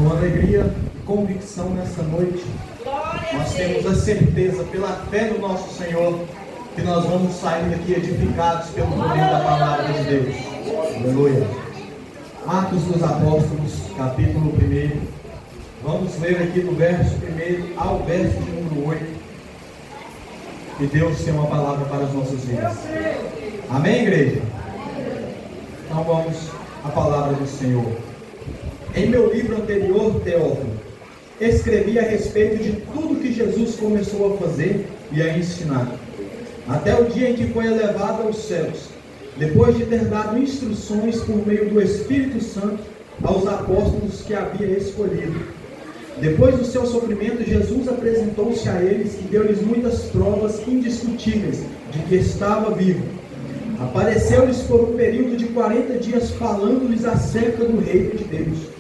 com alegria e convicção nessa noite, nós temos a certeza, pela fé no nosso Senhor, que nós vamos sair daqui edificados pelo poder da palavra de Deus. Aleluia. Atos dos Apóstolos, capítulo 1. Vamos ler aqui do verso 1 ao verso de número 8. Que Deus tem uma palavra para as nossas vidas. Amém, igreja? Então vamos à palavra do Senhor. Em meu livro anterior, Teófilo, escrevi a respeito de tudo que Jesus começou a fazer e a ensinar, até o dia em que foi elevado aos céus, depois de ter dado instruções por meio do Espírito Santo aos apóstolos que havia escolhido. Depois do seu sofrimento, Jesus apresentou-se a eles e deu-lhes muitas provas indiscutíveis de que estava vivo. Apareceu-lhes por um período de 40 dias, falando-lhes acerca do reino de Deus.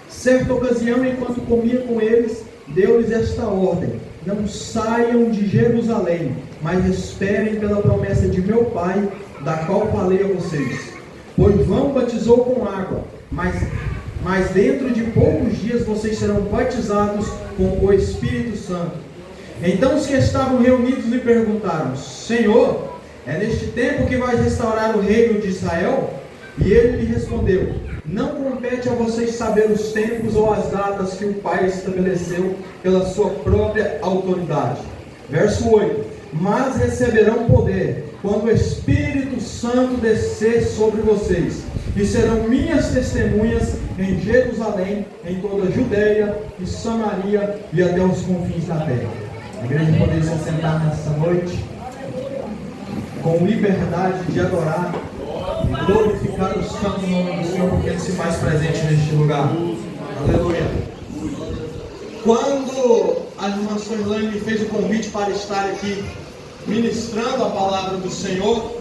Certa ocasião, enquanto comia com eles, deu-lhes esta ordem: não saiam de Jerusalém, mas esperem pela promessa de meu Pai, da qual falei a vocês. Pois João batizou com água, mas dentro de poucos dias vocês serão batizados com o Espírito Santo. Então os que estavam reunidos lhe perguntaram: Senhor, é neste tempo que vais restaurar o reino de Israel? E ele lhe respondeu: não compete a vocês saber os tempos ou as datas que o Pai estabeleceu pela sua própria autoridade. Verso 8: mas receberão poder quando o Espírito Santo descer sobre vocês, e serão minhas testemunhas em Jerusalém, em toda a Judeia e Samaria e até os confins da terra. A igreja poder se assentar nessa noite com liberdade de adorar e glorificar o santo nome do Senhor, porque Ele se faz presente neste lugar. Aleluia. Quando a irmã Soilane me fez o convite para estar aqui ministrando a palavra do Senhor,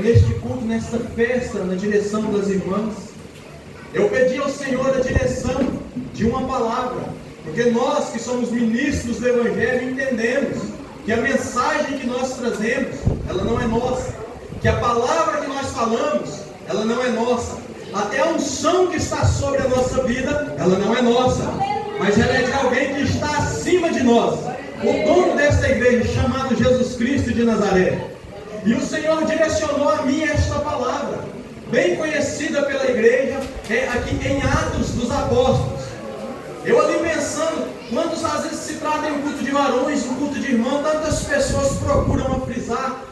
neste culto, nesta festa, na direção das irmãs, eu pedi ao Senhor a direção de uma palavra, porque nós que somos ministros do Evangelho entendemos que a mensagem que nós trazemos, ela não é nossa, que a palavra que nós falamos, ela não é nossa, até a unção que está sobre a nossa vida, ela não é nossa, mas ela é de alguém que está acima de nós, o dono desta igreja, chamado Jesus Cristo de Nazaré. E o Senhor direcionou a mim esta palavra, bem conhecida pela igreja, aqui em Atos dos Apóstolos. Eu ali pensando, quando às vezes se trata em um culto de varões, um culto de irmão, tantas pessoas procuram a frisar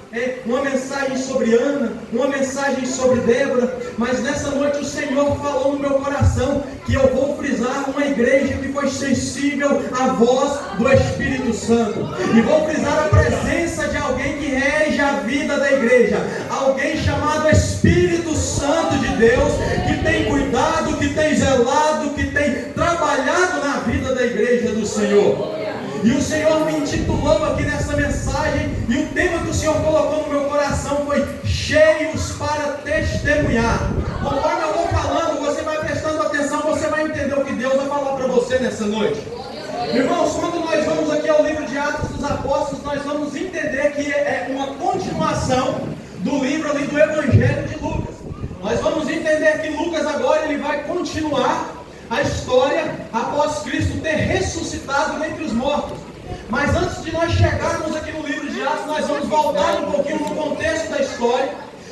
uma mensagem sobre Ana, uma mensagem sobre Débora, mas nessa noite o Senhor falou no meu coração que eu vou frisar uma igreja que foi sensível à voz do Espírito Santo, e vou frisar a presença de alguém que rege a vida da igreja, alguém chamado Espírito Santo de Deus, que tem cuidado, que tem zelado, que tem trabalhado na vida da igreja do Senhor. E o Senhor me intitulou aqui nessa mensagem, e o tema que o Senhor colocou no meu coração foi cheios para testemunhar. Conforme eu vou falando, você vai prestando atenção, você vai entender o que Deus vai falar para você nessa noite. Irmãos, quando nós vamos aqui ao livro de Atos dos Apóstolos, nós vamos entender que é uma continuação do livro ali do Evangelho de Lucas. Nós vamos entender que Lucas agora ele vai continuar a história após Cristo ter ressuscitado dentre os mortos. Mas antes de nós chegarmos aqui no livro de Atos, nós vamos voltar um pouquinho no contexto da história,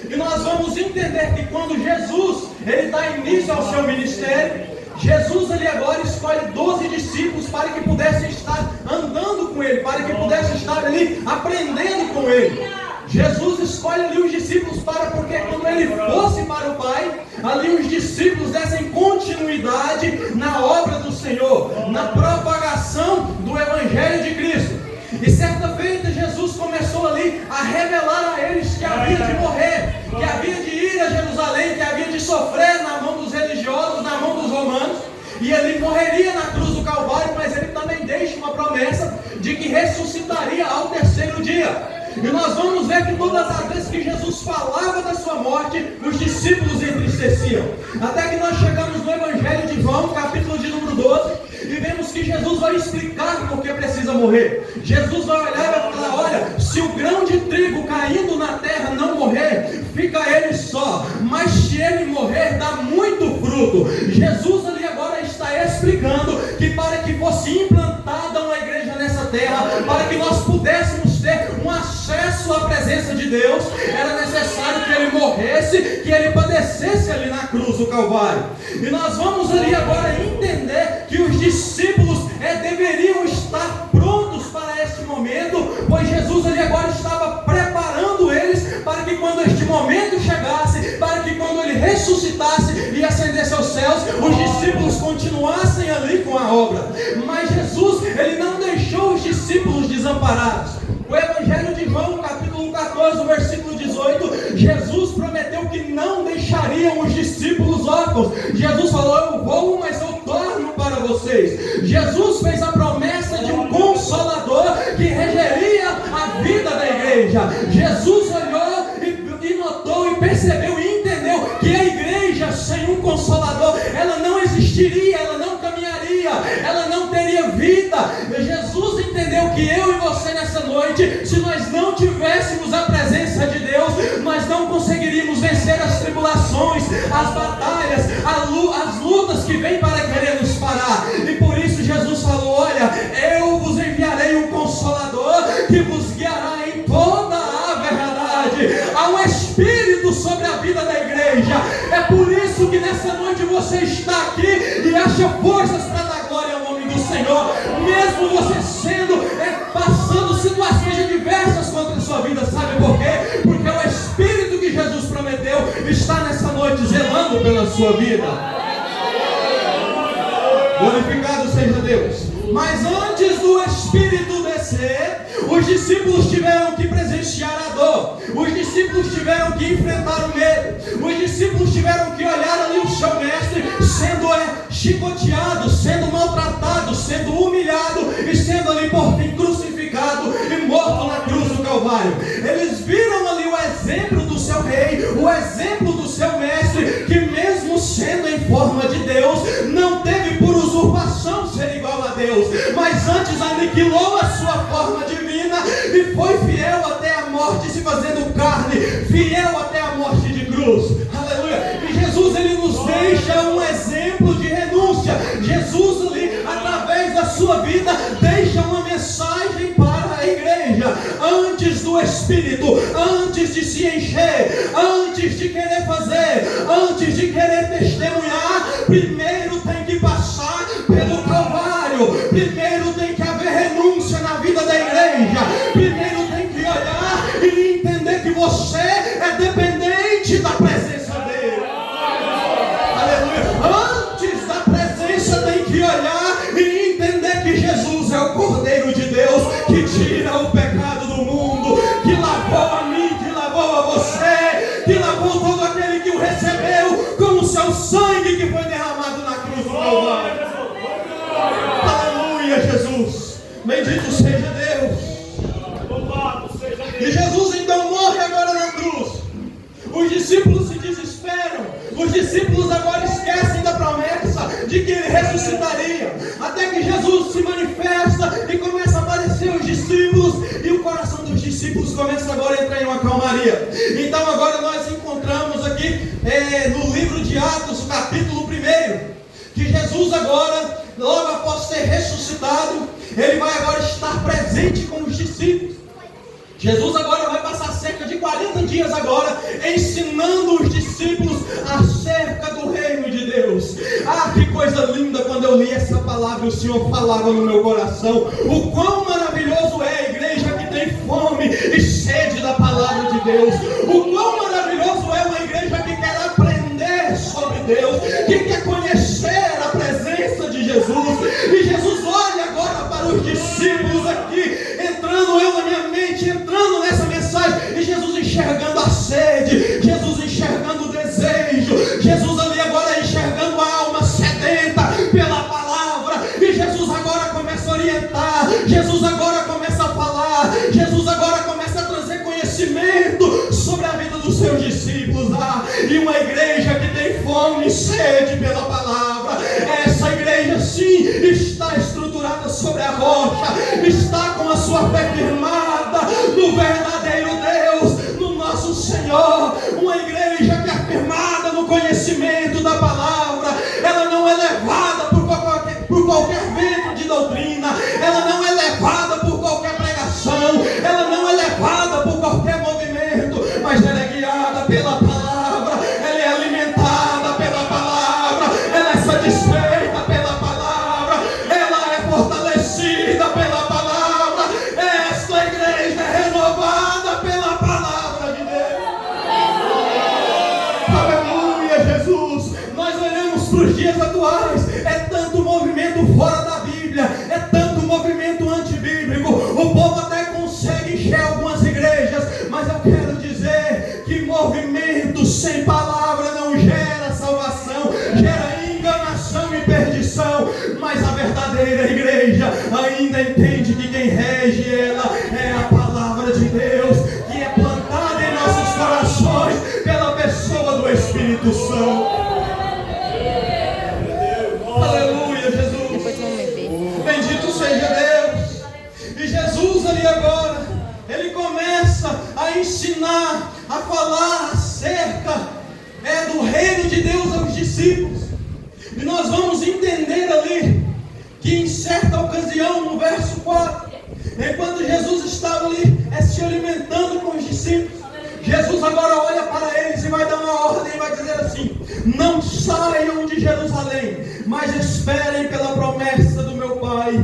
e nós vamos entender que quando Jesus ele dá início ao seu ministério, Jesus ele agora escolhe 12 discípulos para que pudessem estar andando com ele, para que pudessem estar ali aprendendo com ele. Jesus escolhe ali os discípulos porque quando ele fosse para o Pai, ali os discípulos dessem continuidade na obra do Senhor, na propagação do Evangelho de Cristo. E certa feita Jesus começou ali a revelar a eles que havia de morrer, que havia de ir a Jerusalém, que havia de sofrer na mão dos religiosos, na mão dos romanos, e ele morreria na cruz do Calvário, mas ele também deixa uma promessa de que ressuscitaria ao terceiro dia. E nós vamos ver que todas as vezes que Jesus falava da sua morte, os discípulos entristeciam. Até que nós chegamos no Evangelho de João, capítulo de número 12, e vemos que Jesus vai explicar por que precisa morrer. Jesus vai olhar e vai falar: olha, se o grão de trigo caindo na terra não morrer, fica ele só, mas se ele morrer, dá muito fruto. Jesus ali agora está explicando Deus, era necessário que ele morresse, que ele padecesse ali na cruz do Calvário. E nós vamos ali agora entender que os discípulos deveriam estar prontos para este momento, pois Jesus ali agora estava preparando eles para que quando este momento chegasse, para que quando ele ressuscitasse e ascendesse aos céus, os discípulos continuassem ali com a obra. Mas Jesus, ele não deixou os discípulos desamparados. O Evangelho de João, capítulo 14, versículo 18, Jesus prometeu que não deixariam os discípulos órfãos. Jesus falou: eu vou, mas eu torno para vocês. Jesus fez a promessa de um Consolador que regeria a vida da igreja. Jesus olhou e notou e percebeu e entendeu que a igreja sem um Consolador, ela não existiria, ela não caminharia, ela não teria vida. Jesus entendeu que eu e você nessa noite, se nós não tivéssemos a presença de Deus, nós não conseguiríamos vencer as tribulações, as batalhas, as lutas que vêm para querer nos parar. E por isso Jesus falou: olha, eu vos enviarei um Consolador que vos guiará em toda a verdade. Há um Espírito sobre a vida da igreja. É por isso que nessa noite você está aqui e acha forças para dar glória ao nome do Senhor, mesmo você passando situações adversas contra a sua vida. Sabe por quê? Porque o Espírito que Jesus prometeu está nessa noite zelando pela sua vida. Glorificado seja Deus. Mas antes do Espírito descer, os discípulos tiveram que presenciar a dor, os discípulos tiveram que enfrentar o medo, os discípulos tiveram que olhar ali o seu mestre sendo chicoteado, sendo maltratado, sendo humilhado e sendo ali por fim crucificado e morto na cruz do Calvário. Eles viram ali o exemplo do seu rei, o exemplo do seu mestre, que mesmo sendo em forma de Deus, não teve por usurpação ser igual a Deus, mas antes aniquilou a sua forma divina e foi fiel até a morte, se fazendo carne, fiel até a morte de cruz. Aleluia! E Jesus, ele nos deixa um exemplo de renúncia. Jesus ali, através da sua vida, deixa uma mensagem para a igreja. Antes do Espírito, antes de se encher, antes de querer fazer, antes de querer testemunhar, primeiro tem que passar pelo Calvário. Primeiro tem que haver renúncia na vida da igreja. Primeiro tem que olhar e entender que você é dependente da presença dele. Aleluia. Antes da presença tem que olhar e entender que Jesus é o Cordeiro de Deus que tira o pecado do mundo, que lavou a mim, que lavou a você, que lavou todo aquele que o recebeu com o seu sangue que foi derramado na cruz do Calvário. Aleluia, Jesus. Bendito seja Deus. E Jesus então morre agora na cruz. Os discípulos se desesperam. Os discípulos agora esquecem da promessa de que ele ressuscitaria. Até que Jesus se manifesta e começa a aparecer os discípulos. E o coração dos discípulos começa agora a entrar em uma calmaria. Então agora nós encontramos aqui no livro de Atos, capítulo 1, que Jesus agora, logo após ter ressuscitado, ele vai agora estar presente com os discípulos. Jesus agora vai passar cerca de 40 dias agora ensinando os discípulos acerca do reino de Deus. Ah, que coisa linda quando eu li essa palavra e o Senhor falava no meu coração. O quão maravilhoso é a igreja que tem fome e sede da palavra de Deus. O quão maravilhoso é uma igreja que quer aprender sobre Deus, que quer conhecer a presença de Jesus. E Jesus olha agora para os discípulos aqui, entrando eu na minha mente, entrando nessa mensagem, e Jesus enxergando a sede, Jesus enxergando o desejo, Jesus ali agora enxergando a alma sedenta pela palavra, e Jesus agora começa a orientar, Jesus agora começa a falar, Jesus agora começa a trazer conhecimento sobre a vida dos seus discípulos. E uma igreja que tem fome e sede pela palavra, essa igreja sim está estruturada sobre a rocha, está com a sua fé firmada no verdadeiro Deus, no nosso Senhor. Uma igreja que é firmada no conhecimento da palavra, ela não é levada por qualquer vento de doutrina, ela não é levada por qualquer pregação, ela não é levada por qualquer movimento. nos dias atuais. É tanto movimento fora da Bíblia, é tanto movimento antibíblico. O povo até consegue encher algumas igrejas, mas eu quero dizer que movimento sem palavra não gera salvação, gera enganação e perdição. Mas a verdadeira igreja ainda entende que quem rege ela é a palavra de Deus, que é plantada em nossos corações pela pessoa do Espírito Santo. Aleluia, Jesus. Bendito seja Deus. E Jesus ali agora, ele começa a ensinar, a falar acerca do reino de Deus aos discípulos. E nós vamos entender ali que em certa ocasião, no verso 4, enquanto Jesus estava ali se alimentando com os discípulos, Jesus agora olha para eles e vai dar uma ordem e vai dizer assim: não saiam de Jerusalém, mas esperem pela promessa do meu Pai,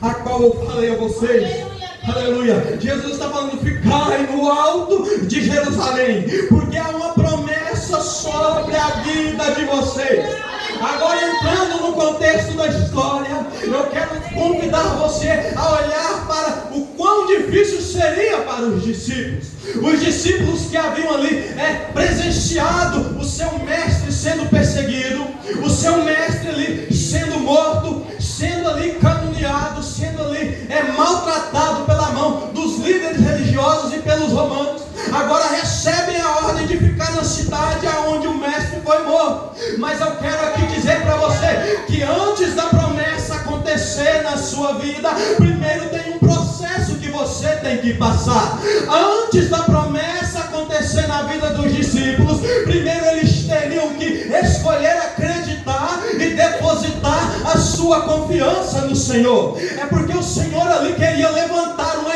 a qual eu falei a vocês. Aleluia. Jesus está falando: ficai no alto de Jerusalém, porque há uma promessa sobre a vida de vocês. Agora, entrando no contexto da história, eu quero convidar você a olhar para o quão difícil seria para os discípulos. Os discípulos que haviam ali presenciado o seu mestre sendo perseguido, o seu mestre ali sendo morto, sendo ali caluniado, sendo ali maltratado pela mão dos líderes religiosos e pelos romanos. Agora recebem a ordem de ficar na cidade aonde o mestre foi morto. Mas eu quero aqui dizer para você que antes da promessa acontecer na sua vida, primeiro tem um processo que você tem que passar. Antes da promessa acontecer na vida dos discípulos, primeiro eles teriam que escolher acreditar e depositar a sua confiança no Senhor. É porque o Senhor ali queria levantar uma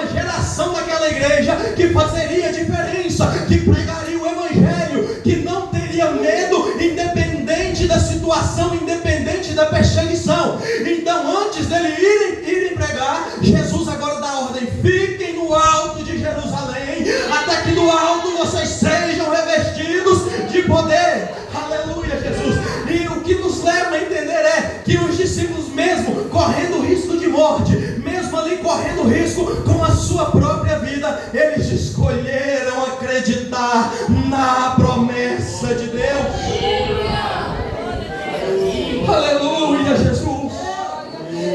geração daquela igreja que fazeria diferença, que pregaria o Evangelho, que não teria medo, independente da situação, independente da perseguição. Então, antes dele irem pregar, Jesus agora dá a ordem: fiquem no alto de Jerusalém, até que do alto vocês sejam revestidos de poder. Aleluia, Jesus. E o que nos leva a entender é que os discípulos, mesmo correndo risco de morte, mesmo ali correndo risco com a sua própria vida, eles escolheram acreditar na promessa de Deus. Aleluia, Jesus.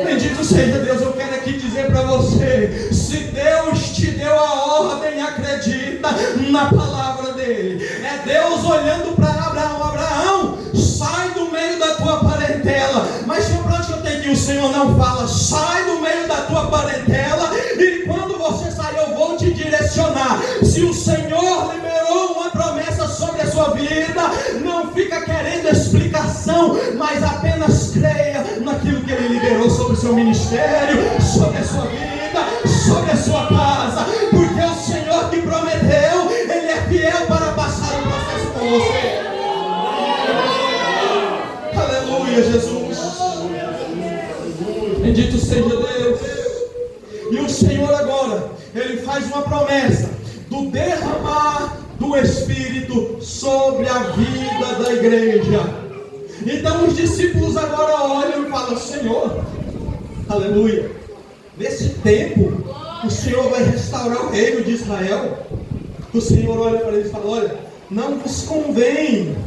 Bendito seja Deus. Eu quero aqui dizer para você: se Deus te deu a ordem, acredita na palavra dele. É Deus olhando para Abraão: Abraão, sai do meio da tua parentela. Mas para onde eu tenho que ir? O Senhor não fala: sai do meio da tua parentela, e quando você sair eu vou te direcionar. Se o Senhor liberou uma promessa sobre a sua vida, não fica querendo explicação, mas apenas creia naquilo que Ele liberou sobre o seu ministério, sobre a sua vida, sobre a sua casa, porque o Senhor que prometeu, Ele é fiel para passar o processo com você. Aleluia, Jesus. Bendito seja Deus. E o Senhor agora, Ele faz uma promessa do derramar do Espírito sobre a vida da igreja. Então os discípulos agora olham e falam: Senhor, aleluia, nesse tempo o Senhor vai restaurar o reino de Israel. O Senhor olha para eles e fala: olha, não vos convém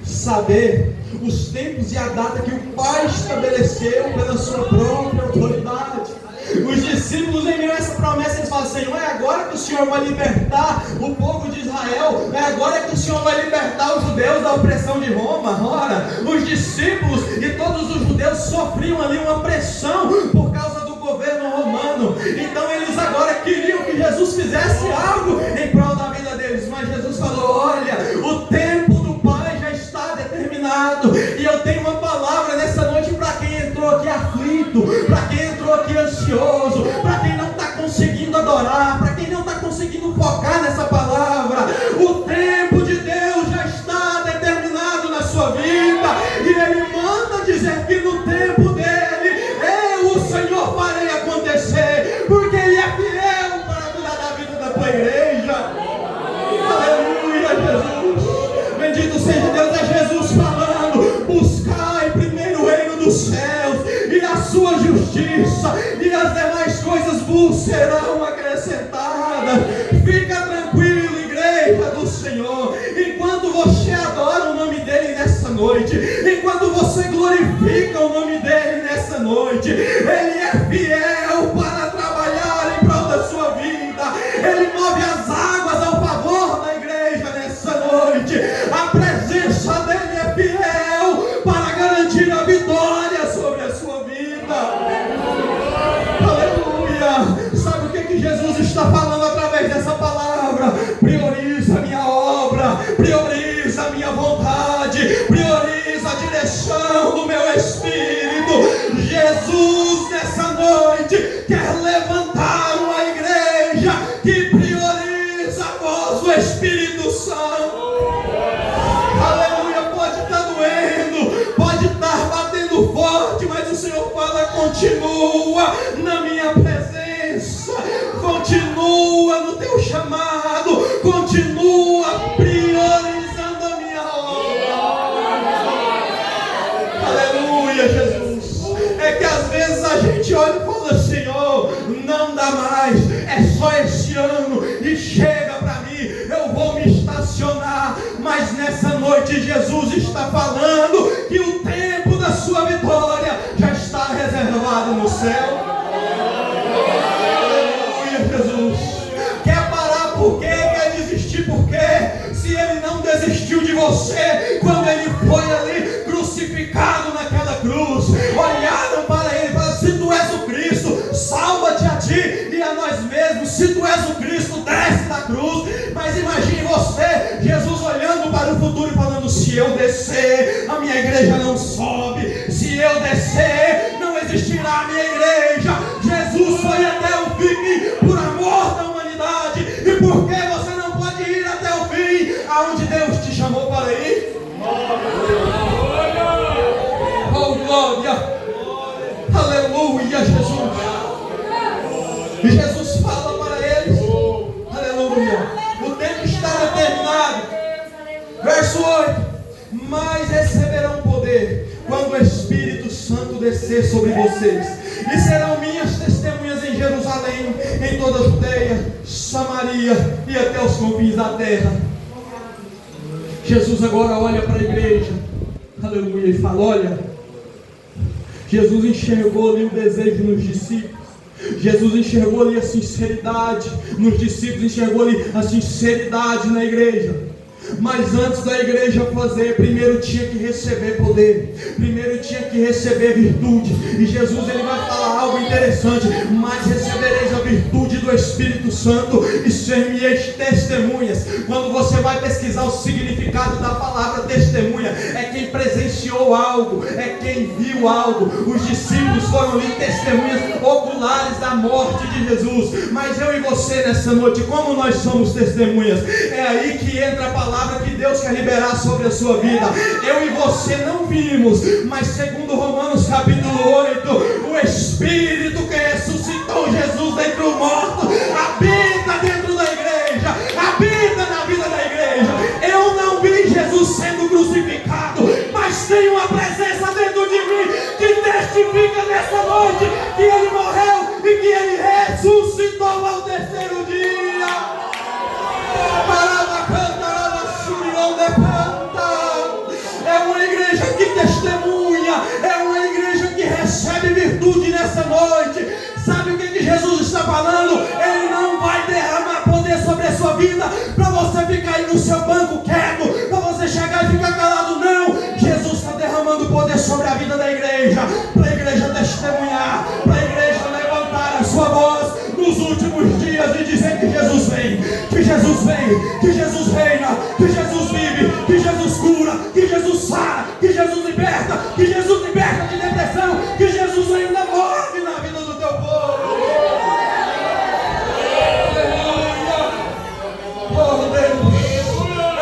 saber os tempos e a data que o Pai estabeleceu pela sua própria autoridade. Os discípulos, em meio a essa promessa, eles falam: Senhor, é agora que o Senhor vai libertar o povo de Israel? É agora que o Senhor vai libertar os judeus da opressão de Roma? Ora, os discípulos e todos os judeus sofriam ali uma pressão por causa do governo romano. Então eles agora queriam que Jesus fizesse algo em prol da vida deles. Mas Jesus falou: olha, o tempo do Pai já está determinado, e eu tenho uma palavra nessa noite para quem entrou aqui aflito, para quem entrou aqui ansioso, para quem não está conseguindo adorar, para quem não está conseguindo focar nessa palavra. O tempo de Deus já está determinado na sua vida, e Ele manda dizer que no tempo dele, o Senhor farei acontecer, porque Ele é fiel para cuidar da vida da tua igreja. serão acrescentadas. Fica tranquilo, igreja do Senhor, enquanto você adora o nome dele nessa noite, enquanto você glorifica o nome dele nessa noite, ele é fiel para trabalhar em prol da sua vida. Ele move as águas ao favor da igreja nessa noite. A presença dele é fiel para garantir a vitória sobre a sua vida. Aleluia! Sabe o que Jesus está falando através dessa palavra? Prioriza a minha obra, prioriza a minha vontade, prioriza a direção do meu espírito. Jesus nessa noite quer levantar uma igreja que prioriza a voz do Espírito Santo. Aleluia! Pode estar doendo, pode estar batendo forte, mas o Senhor fala: continua na minha presença, continua no teu chamado, continua priorizando a minha obra. Aleluia, Jesus. É que às vezes a gente olha e fala: Senhor, não dá mais, é só esse ano e chega para mim, eu vou me estacionar. Mas nessa noite Jesus está falando que o tempo da sua vitória já está reservado no céu. Aleluia, Jesus. Quer parar por quê? Quer desistir por quê? Se ele não desistiu de você quando ele foi ali crucificado naquela cruz, olharam para ele e falaram: se tu és o Cristo, salva-te a ti e a nós mesmos. Se tu és o Cristo, desce da cruz. Mas imagine você, Jesus olhando para o futuro e falando: se eu descer, a minha igreja não sobe. Se eu descer, não existirá a minha igreja. Jesus foi até o fim por amor da humanidade. E por que você não pode ir até o fim, aonde Deus te chamou para ir? Oh, glória! Aleluia, Jesus! E Jesus fala para eles: aleluia, o tempo está determinado. Verso 8: mas receberão poder quando o Espírito Santo descer sobre vocês, e serão minhas testemunhas em Jerusalém, em toda a Judeia, Samaria e até os confins da terra. Jesus agora olha para a igreja, aleluia, e fala: olha, Jesus enxergou ali o desejo nos discípulos, Jesus enxergou ali a sinceridade nos discípulos, enxergou ali a sinceridade na igreja. Mas antes da igreja fazer, primeiro tinha que receber poder, primeiro tinha que receber virtude. E Jesus ele vai falar algo interessante: mas recebereis a virtude do Espírito Santo e ser-me-eis testemunhas. Quando você vai pesquisar o significado da palavra testemunha, é quem presenciou algo, é quem viu algo. Os discípulos foram ali testemunhas oculares da morte de Jesus. Mas eu e você nessa noite, como nós somos testemunhas? É aí que entra a palavra que Deus quer liberar sobre a sua vida. Eu e você não vimos, mas segundo Romanos capítulo 8, o Espírito que ressuscitou Jesus dentre os mortos habita dentro da igreja, habita na vida da igreja. Eu não vi Jesus sendo crucificado, mas tem uma presença dentro de mim que testifica nessa noite que ele morreu e que ele ressuscitou ao terceiro dia. É uma igreja que testemunha, é uma igreja que recebe virtude nessa noite. Sabe o que Jesus está falando? Ele não vai derramar poder sobre a sua vida para você ficar aí no seu banco quieto, para você chegar e ficar calado. Não, Jesus está derramando poder sobre a vida da igreja, para a igreja testemunhar, para a igreja levantar a sua voz nos últimos dias e dizer que Jesus vem, que Jesus vem, que Jesus reina, que Jesus vive, que Jesus cura, que Jesus sara, que Jesus liberta de depressão, que Jesus ainda move na vida do teu povo. Aleluia! Oh Deus,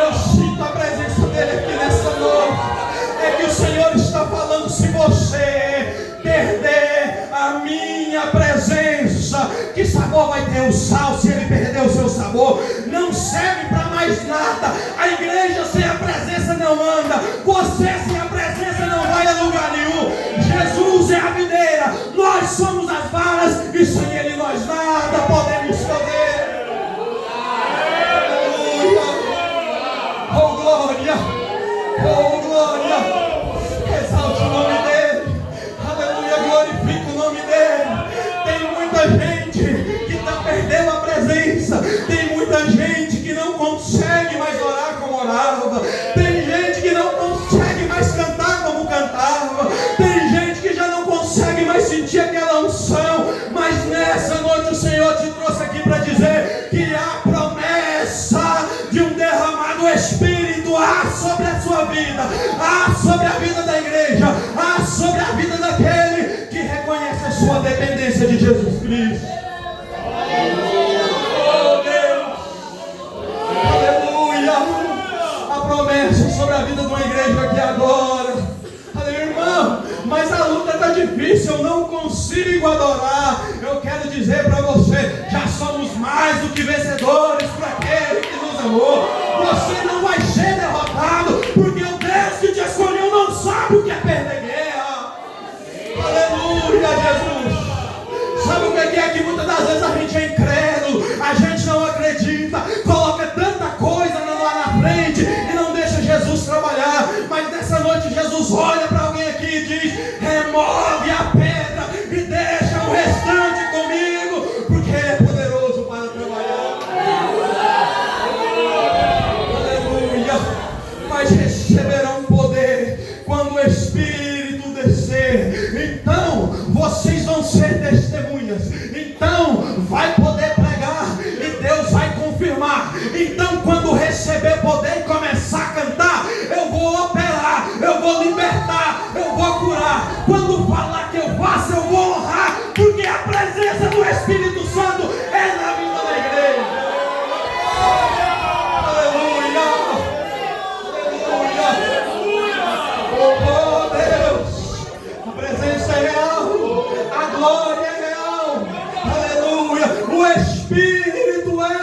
eu sinto a presença dele aqui nessa noite. É que o Senhor está falando: se você perder a minha presença, que sabor vai ter o sal se ele perder o seu sabor? Não serve para mais nada. A igreja sem a presença não anda, você sem a presença não vai a lugar nenhum. Jesus é a videira, nós somos as varas, e sem ele nós nada. sobre a vida da igreja, sobre a vida daquele que reconhece a sua dependência de Jesus Cristo. Oh Deus, aleluia, a promessa sobre a vida de uma igreja aqui agora. Aleluia, irmão, mas a luta está difícil, eu não consigo adorar. Eu quero dizer para você, já somos mais do que vencedores por aquele que nos amou. Você não vai ser derrotado, porque o Deus que te escolheu não sabe o que é perder guerra. Aleluia, Jesus. Sabe o que é que muitas das vezes a gente é incrédulo, a gente não acredita, coloca tanta coisa lá na frente e não deixa Jesus trabalhar. Mas nessa noite Jesus olha para alguém aqui e diz: remove a pedra e deixa o restante comigo, porque Ele é poderoso para trabalhar. Aleluia. Mas receberão poder quando o Espírito descer. Então vocês vão ser testemunhas. Então vai poder pregar e Deus vai confirmar. Então quando receber poder e começar a cantar, eu vou operar, eu vou libertar, eu vou curar. Quando falar que eu faço, eu vou honrar, porque a presença do Espírito Santo é na vida da igreja. Aleluia, aleluia. Oh Deus, a presença é real, a glória é real. Aleluia, o Espírito é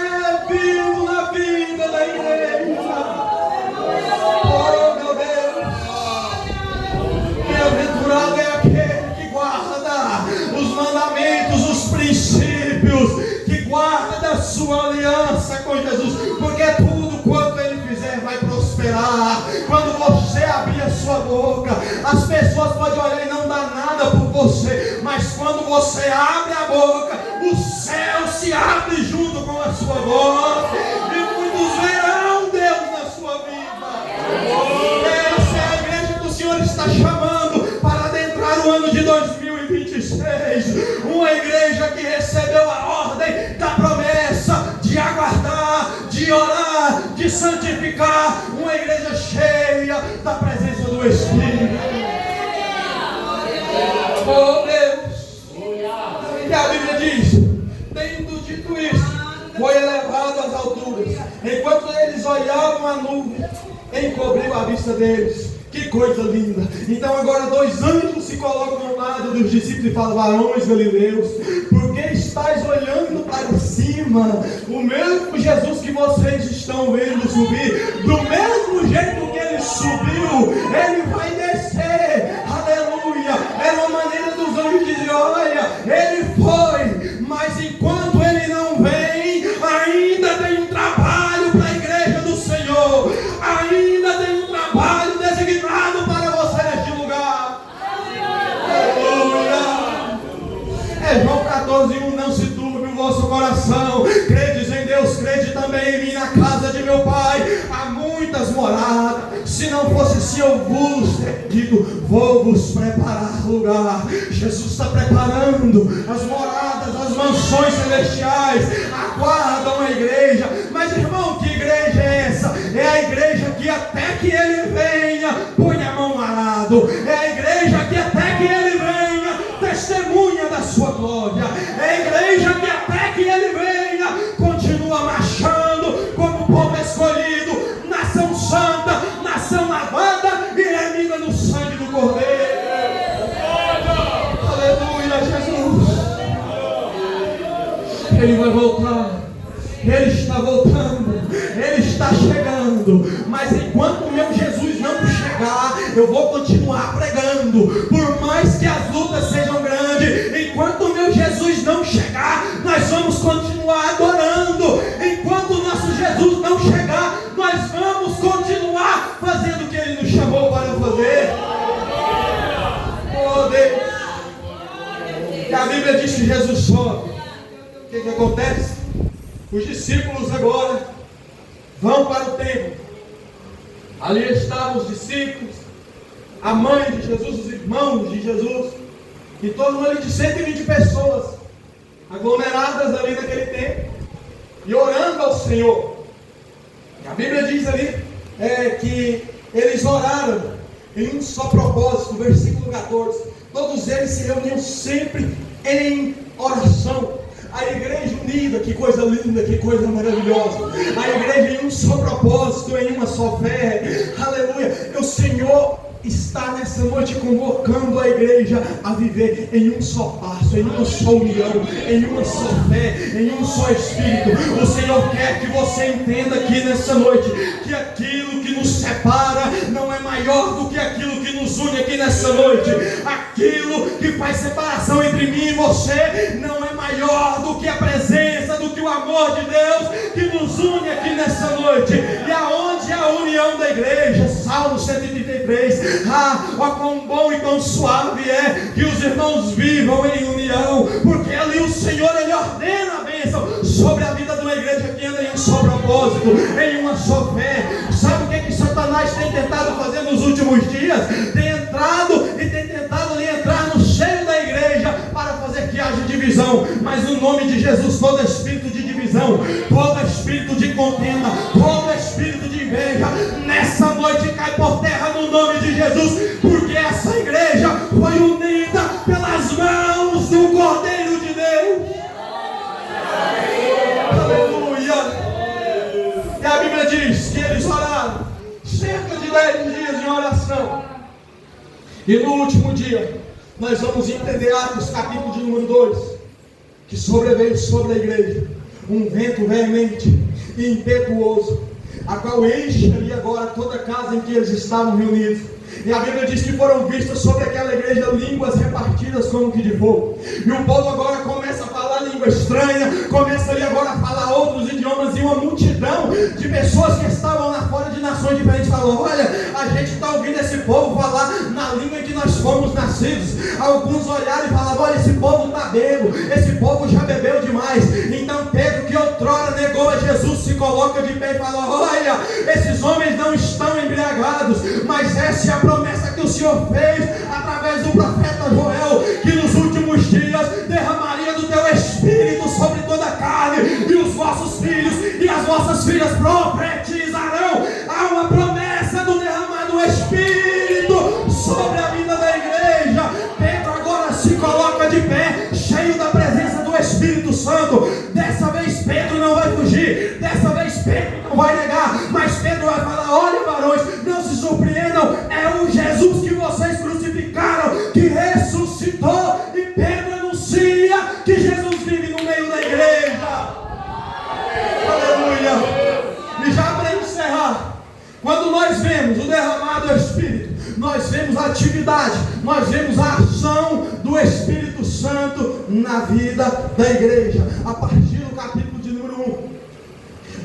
vivo na vida da igreja. Oh meu Deus, bem-aventurado é aquele que guarda os mandamentos, os princípios, que guarda a sua aliança com Jesus, porque tudo quanto Ele fizer vai prosperar. Quando você abrir a sua boca, as pessoas podem olhar e não dar nada por você, mas quando você abre a boca, o céu se abre junto com a sua voz, e muitos verão Deus na sua vida. Essa é a igreja que o Senhor está chamando para adentrar o ano de 2026. Uma igreja que recebeu a ordem da promessa de aguardar, de orar, de santificar. Uma igreja cheia da presença do Espírito. Oh Deus! E a Bíblia diz: tendo dito isso, foi elevado às alturas. Enquanto eles olhavam a nuvem, encobriu a vista deles. Que coisa linda! Então agora 2 anjos se colocam ao lado dos discípulos e falam: varões galileus, por que estáis olhando para cima? O mesmo Jesus que vocês estão vendo subir, do mesmo jeito que Ele subiu, Ele vai descer. Aleluia! Era uma maneira dos anjos dizer: olha, Ele foi, mas enquanto Ele não vem, ainda tem um trabalho para a igreja do Senhor. Ainda tem um trabalho designado para você neste lugar. Aleluia! É João 14:1. Não se turbe o vosso coração. Credes em Deus, crede também em mim. Na casa de meu Pai há muitas moradas. Se não fosse assim, eu vos teria dito: vou vos preparar lugar. Jesus está preparando as moradas, as mansões celestiais. Aguardam a igreja. Mas irmão, que igreja é essa? É a igreja que até que Ele venha, põe a mão no arado. É a igreja que até que Ele venha, testemunha da sua glória. É a igreja que até que Ele venha, continua marchando como povo escolhido, nação santa, nação lavada e remida no sangue do Cordeiro. Aleluia, Jesus. Ele vai voltar. Ele está voltando, Ele está chegando. Mas enquanto o meu Jesus não chegar, eu vou continuar pregando. Por mais que as lutas sejam grandes, enquanto o meu Jesus não chegar, nós vamos continuar adorando. Enquanto o nosso Jesus não chegar, nós vamos continuar fazendo o que Ele nos chamou para fazer. Oh Deus! E a Bíblia diz que Jesus sobe. O que acontece? Os discípulos agora vão para o templo. Ali estavam os discípulos, a mãe de Jesus, os irmãos de Jesus, em torno ali de 120 pessoas, aglomeradas ali naquele templo, e orando ao Senhor. E a Bíblia diz ali que Eles oraram em um só propósito, versículo 14. Todos eles se reuniam sempre em oração. A igreja unida, que coisa linda, que coisa maravilhosa. A igreja em um só propósito, em uma só fé. Aleluia. O Senhor está nessa noite convocando a igreja a viver em um só passo, em uma só união, em uma só fé, em um só Espírito. O Senhor quer que você entenda aqui nessa noite que aquilo que nos separa não é maior do que aquilo que nos une aqui nessa noite. Aquilo que faz separação entre mim e você não é maior do que a presença, do que o amor de Deus que nos une aqui nessa noite. E aonde é a união da igreja? Salmo 133. Ó quão bom e quão suave é que os irmãos vivam em união, porque ali o Senhor, Ele ordena a bênção sobre a vida de uma igreja que anda em um só propósito, em uma só fé. Sabe o que Satanás tem tentado fazer nos últimos dias? Tem entrado e tem tentado ali entrar no seio da igreja para fazer que haja divisão, mas no nome de Jesus, todo espírito de divisão, todo espírito de contenda, todo espírito de inveja, nessa noite cai por terra no nome de Jesus, porque essa igreja foi unida pelas mãos do Cordeiro de Deus. Aleluia. E a Bíblia diz que eles oraram cerca de 10 dias em oração, e no último dia nós vamos entender Atos capítulo de número 2, que sobreveio sobre a igreja um vento veemente e impetuoso, a qual enche ali agora toda a casa em que eles estavam reunidos. E a Bíblia diz que foram vistas sobre aquela igreja línguas repartidas como que de fogo. E o povo agora começa a falar língua estranha, começa ali agora a falar outros idiomas, e uma multidão de pessoas que estavam lá fora de nações diferentes falou: olha, a gente está ouvindo esse povo falar na língua em que nós fomos nascidos. Alguns olharam e falavam: olha, esse povo está bêbado, esse povo já bebeu demais. Então Pedro, que outrora negou a Jesus, se coloca de pé e fala: olha, esses homens não estão embriagados, mas essa é a promessa que o Senhor fez através do profeta Joel, que nos últimos dias derramaria do teu Espírito sobre toda a carne, e os vossos filhos e as vossas filhas profetizarão. Há uma promessa do derramado Espírito sobre a vida da igreja. Pedro agora se coloca de pé, cheio da presença do Espírito Santo. Dessa vez Pedro não vai fugir, dessa vez Pedro não vai negar, mas Pedro vai falar: olha, varões, não se surpreendam, é o Jesus que vocês crucificaram, que ressuscitou. E Pedro anuncia que Jesus vive no meio da igreja. Aleluia. E já para encerrar, quando nós vemos o derramado Espírito, nós vemos a atividade, nós vemos a ação do Espírito Santo na vida da igreja. A partir do capítulo de número 1,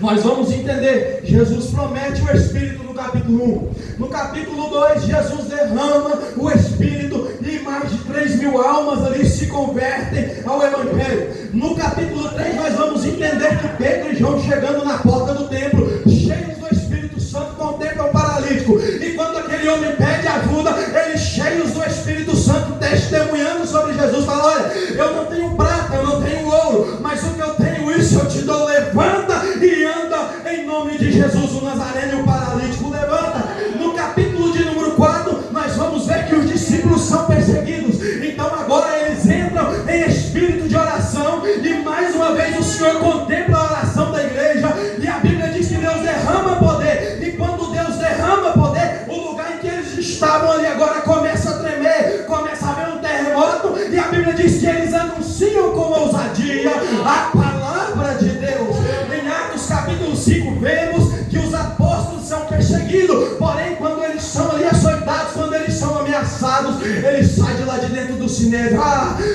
nós vamos entender, Jesus promete o Espírito no capítulo 1. No capítulo 2, Jesus derrama o Espírito e mais de 3.000 almas ali se convertem ao Evangelho. No capítulo 3, nós vamos entender que Pedro e João, chegando na porta do templo, cheios do Espírito Santo, contemplam o paralítico. E quando aquele homem pede ajuda, eles, cheios do Espírito Santo, testemunhando sobre Jesus, falam: olha, eu não tenho prata, eu não tenho ouro, mas o que eu tenho, isso eu te dou. Levanta e anda em nome de Jesus o Nazareno. E o paralítico levanta. No capítulo de número 4, nós vamos ver que os discípulos são perseguidos. Então agora eles entram em espírito de oração, e mais uma vez o Senhor contempla a oração da igreja. E a Bíblia diz que Deus derrama poder, e quando Deus derrama poder, o lugar em que eles estavam ali agora começa a tremer, começa a haver um terremoto. E a Bíblia diz que eles anunciam com ousadia a palavra de Deus. Em Atos capítulo 5 vemos que os apóstolos são perseguidos, porém quando eles são ali açoitados, quando eles são ameaçados, eles saem de lá de dentro do sinédrio.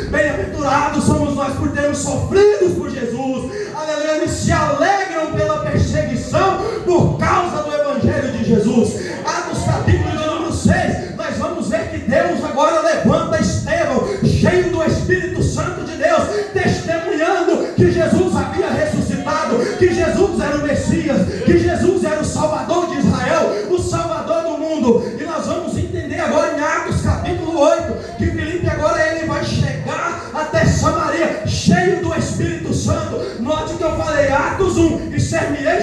Bem-aventurados somos nós por termos sofrido por Jesus. Aleluia. Eles se alegram pela perseguição por causa do Evangelho de Jesus. Atos capítulo de número 6, nós vamos ver que Deus agora levanta Estevão, cheio do Espírito Santo de Deus, testemunhando que Jesus havia ressuscitado, que Jesus era o Messias, que Jesus era o Salvador de Israel, o Salvador do mundo. E nós vamos entender agora em Atos capítulo 8, que Filipe agora ele vai chegar até Samaria, cheio do Espírito Santo. Note que eu falei Atos 1, e ser-me-ei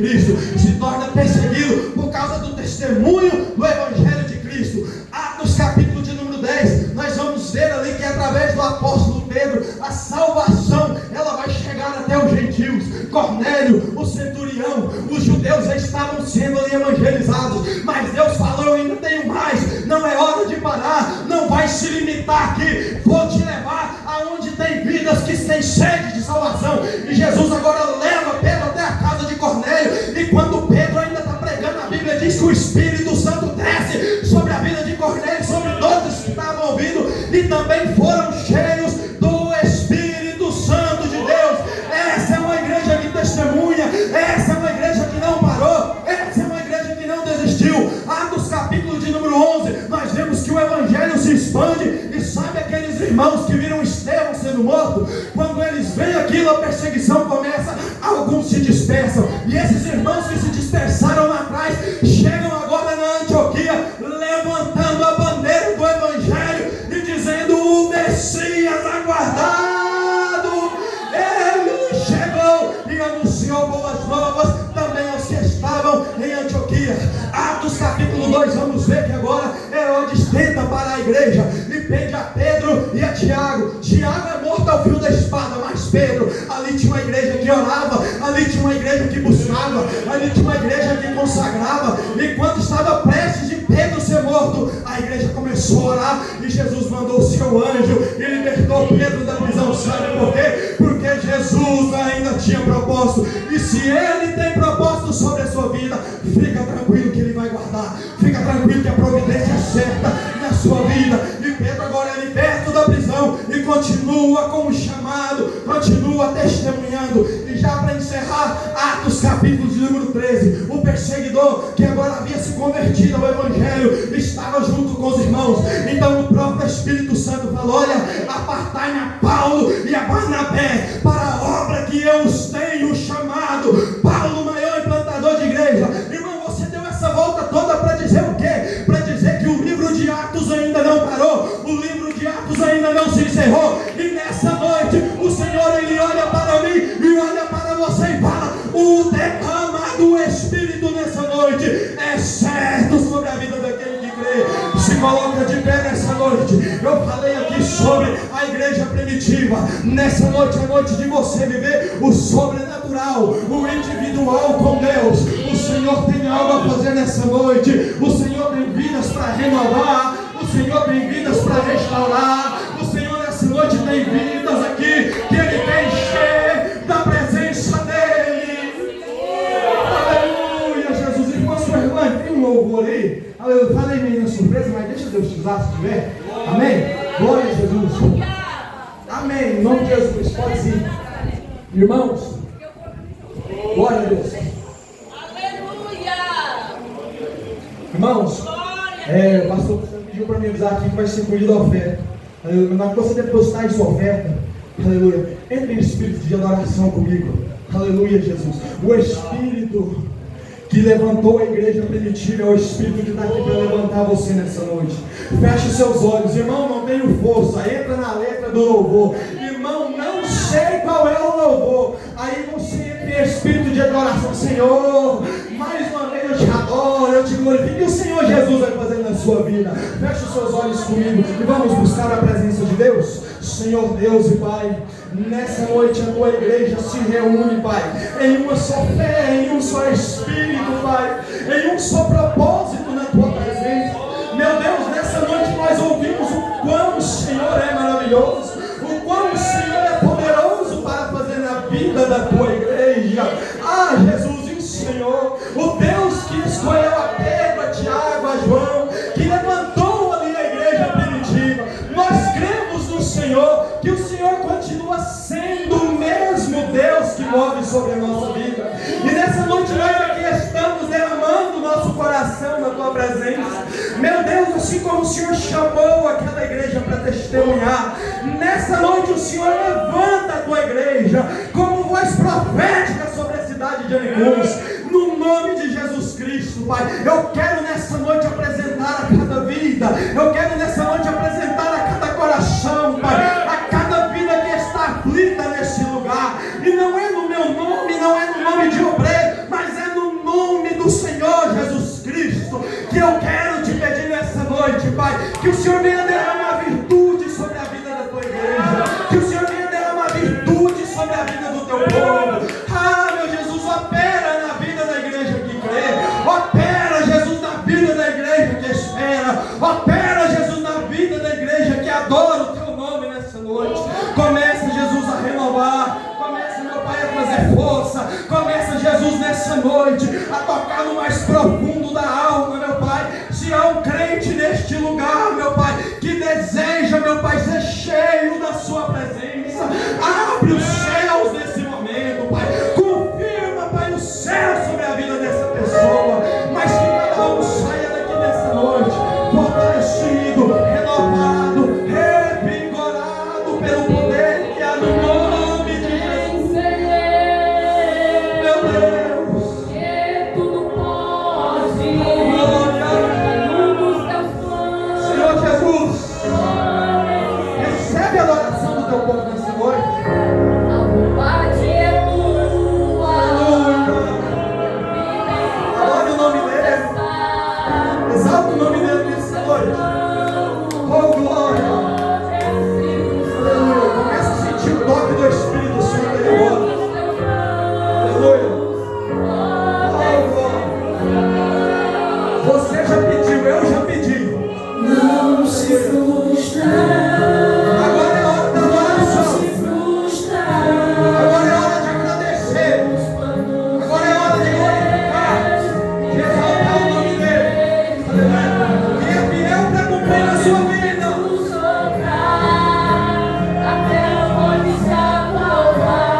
Cristo, se torna perseguido por causa do testemunho do Evangelho de Cristo. Atos capítulo de número 10, nós vamos ver ali que através do apóstolo Pedro, a salvação, ela vai chegar até os gentios. Cornélio, o centurião, os judeus já estavam sendo ali evangelizados, mas Deus falou: eu ainda tenho mais, não é hora de parar, não vai se limitar aqui, vou te levar aonde tem vidas que têm sede de salvação. E Jesus agora leva Pedro até a casa de Cornélio, e quando Pedro ainda está pregando, a Bíblia diz que o Espírito Santo desce sobre a vida de Cornélio, sobre todos que estavam ouvindo, e também foram cheios do Espírito Santo de Deus. Essa é uma igreja que testemunha, essa é uma igreja que não parou, essa é uma igreja que não desistiu. Atos capítulo de número 11, nós vemos que o Evangelho se expande, e sabe aqueles irmãos que viram Estevão sendo morto? Quando eles veem aquilo, a perseguição começa, alguns se dispersam, e esses irmãos que se dispersaram lá atrás, chegam agora na Antioquia, levantando a bandeira do Evangelho, e dizendo: o Messias aguardado, ele chegou, e anunciou boas novas também aos que estavam em Antioquia. Atos capítulo 2, vamos ver que agora Herodes tenta parar a igreja, e pede a Pedro e a Tiago. Tiago é morto ao fio da espada, mas Pedro, ali tinha uma igreja que orava, ali tinha uma igreja que buscava, ali tinha uma igreja que consagrava, e quando estava prestes de Pedro ser morto, a igreja começou a orar, e Jesus mandou o seu anjo e libertou Pedro da prisão. Sabe por quê? Porque Jesus ainda tinha propósito, e se ele tem propósito sobre a sua vida, fica tranquilo que ele vai guardar, fica tranquilo que a providência é certa na sua vida. E Pedro agora é liberto da prisão e continua com o chamado, continua testemunhando. E já para encerrar, Atos capítulo de número 13, o perseguidor que agora havia se convertido ao Evangelho estava junto com os irmãos. Então o próprio Espírito Santo falou: olha, apartai-me a Paulo e a Barnabé para a obra que eu os tenho chamado. Paulo, o maior implantador de igreja. Irmão, você deu essa volta toda para dizer o quê? Para dizer que o livro de Atos ainda não parou, o livro de Atos ainda não se encerrou. E nessa noite o Senhor, ele olha para mim e olha para você e fala: o derrama do Espírito nessa noite é certo sobre a vida daquele que crê. Se coloca de pé nessa noite. Eu falei aqui sobre a igreja primitiva. Nessa noite é noite de você viver o sobrenatural, o individual com Deus. O Senhor tem algo a fazer nessa noite. O Senhor tem vidas para renovar, o Senhor tem vidas para restaurar. O Senhor nessa noite tem vidas aqui que Ele quer encher da presença dEle. Aleluia, Jesus. Irmã, sua irmã, tem um louvor aí? Eu falei meio na surpresa, mas deixa Deus te usar se tiver. Amém? Glória a Jesus. Amém. Em nome de Jesus. Pode ir. Irmãos, glória a Deus. Aleluia. Irmãos, o pastor pediu para me avisar aqui que vai ser colhida a oferta. Na hora que você depositar em sua oferta, aleluia, entre em espírito de adoração comigo. Aleluia, Jesus. O Espírito que levantou a igreja primitiva é o Espírito que está aqui para levantar você nessa noite. Feche os seus olhos. Irmão, não tenho força. Entra na letra do louvor. Irmão, não sei qual é o louvor. Aí você entra em espírito de adoração. Senhor, mais uma vez eu te adoro, eu te glorifico. E o Senhor Jesus vai fazer na sua vida. Feche os seus olhos comigo e vamos buscar a presença de Deus. Senhor Deus e Pai, nessa noite a tua igreja se reúne, Pai, em uma só fé, em um só Espírito, Pai, em um só propósito na tua presença. Meu Deus, nessa noite nós ouvimos o quão o Senhor é maravilhoso, o quão o Senhor é poderoso para fazer na vida da tua igreja. Ah, Jesus, e o Senhor, o Deus que escolheu a Pedro, a Tiago, a João, que levantou ali a igreja primitiva. Nós cremos no Senhor, que o Senhor continua sendo o mesmo Deus que move sobre a nossa vida. E nessa noite nós aqui estamos derramando o nosso coração na tua presença. Meu Deus, assim como o Senhor chamou aquela igreja para testemunhar, nessa noite o Senhor levanta a tua igreja como voz profética sobre a cidade de Arigus. No nome de Jesus Cristo, Pai, eu quero nessa noite apresentar a cada vida, eu quero nessa noite apresentar a cada coração, Pai, a cada vida que está aflita nesse lugar. E não é no meu nome, não é no nome de obreiro, mas é no Que o Senhor venha derramar virtude sobre a vida da tua igreja. Que o Senhor venha derramar virtude sobre a vida do teu povo. Ah, meu Jesus, opera na vida da igreja que crê. Opera, Jesus, na vida da igreja que espera. Opera, Jesus, na vida da igreja que adora o teu nome nessa noite. Começa, Jesus, a renovar. Começa, meu Pai, a trazer força. Começa, Jesus, nessa noite a tocar no mais profundo da alma, meu Pai. Se há um crente neste lugar, meu Pai, que deseja, meu Pai, ser cheio da sua presença, abre os céus nesse momento, Pai. Confirma, Pai, o céu sobre a vida dessa pessoa. Mas que cada um saia daqui nessa noite fortalecido, renovado, revigorado pelo poder que há no nome de Jesus. Meu Deus, Que tudo pode. glória. Senhor Jesus, recebe a adoração do teu povo nessa noite. A vontade é tua. Adore o nome dele. Exalta o nome dele nessa noite. Oh, glória. Aleluia. Começa a sentir o toque do Espírito Santo aí agora. Aleluia. Oh, glória. Você já pediu, eu já pedi. Não se frustra. Agora é hora da adoração. Não se frustra. Agora é hora de agradecer. Agora é hora de glorificar, de exaltar o nome dele. Aleluia. Quem é fiel para cumprir a sua vida. Até onde se aprovar.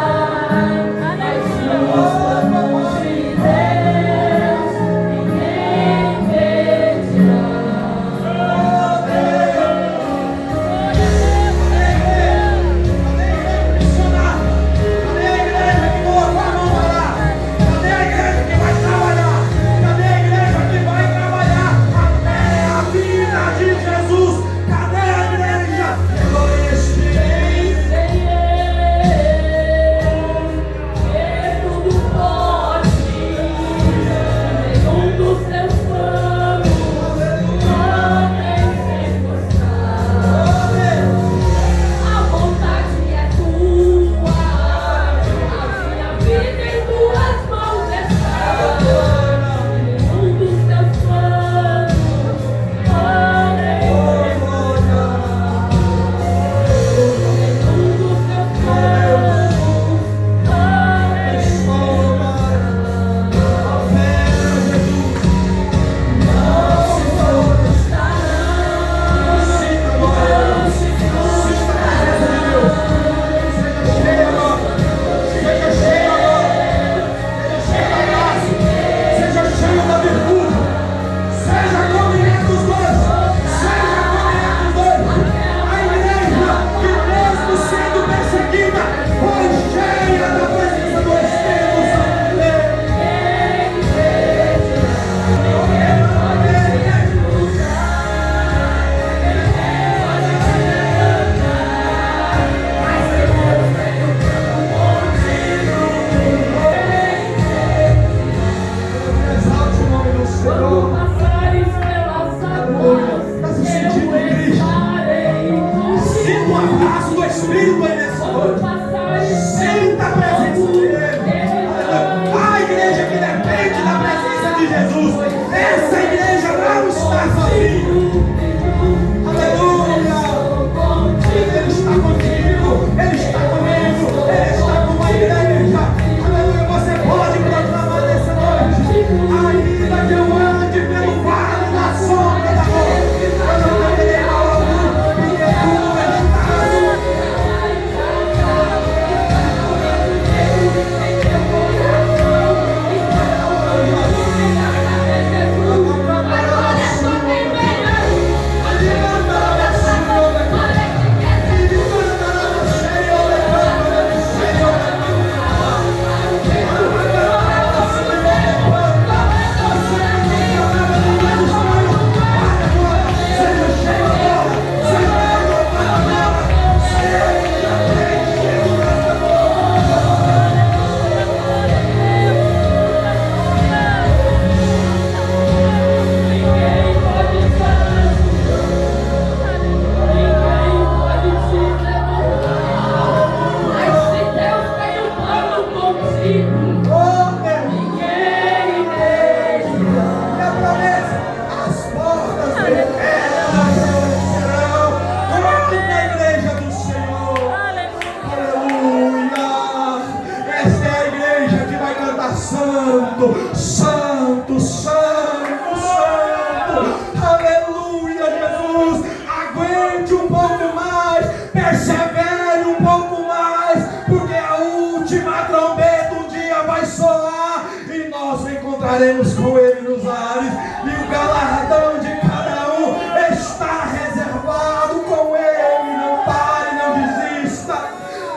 santo, santo, santo, santo. Aleluia, Jesus. Aguente um pouco mais, persevere um pouco mais, porque a última trombeta um dia vai soar e nós encontraremos com Ele nos ares, e o galardão de cada um está reservado com Ele. Não pare, não desista.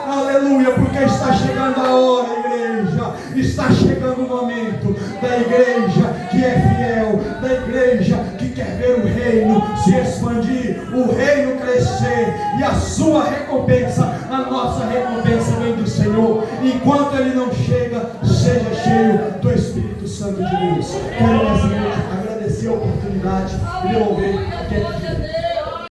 Aleluia, porque está chegando a hora, igreja. Está chegando o momento da igreja que é fiel, da igreja que quer ver o reino se expandir, o reino crescer, e a sua recompensa, a nossa recompensa vem do Senhor. Enquanto Ele não chega, seja cheio do Espírito Santo de Deus. Quero nessa noite agradecer a oportunidade e devolver.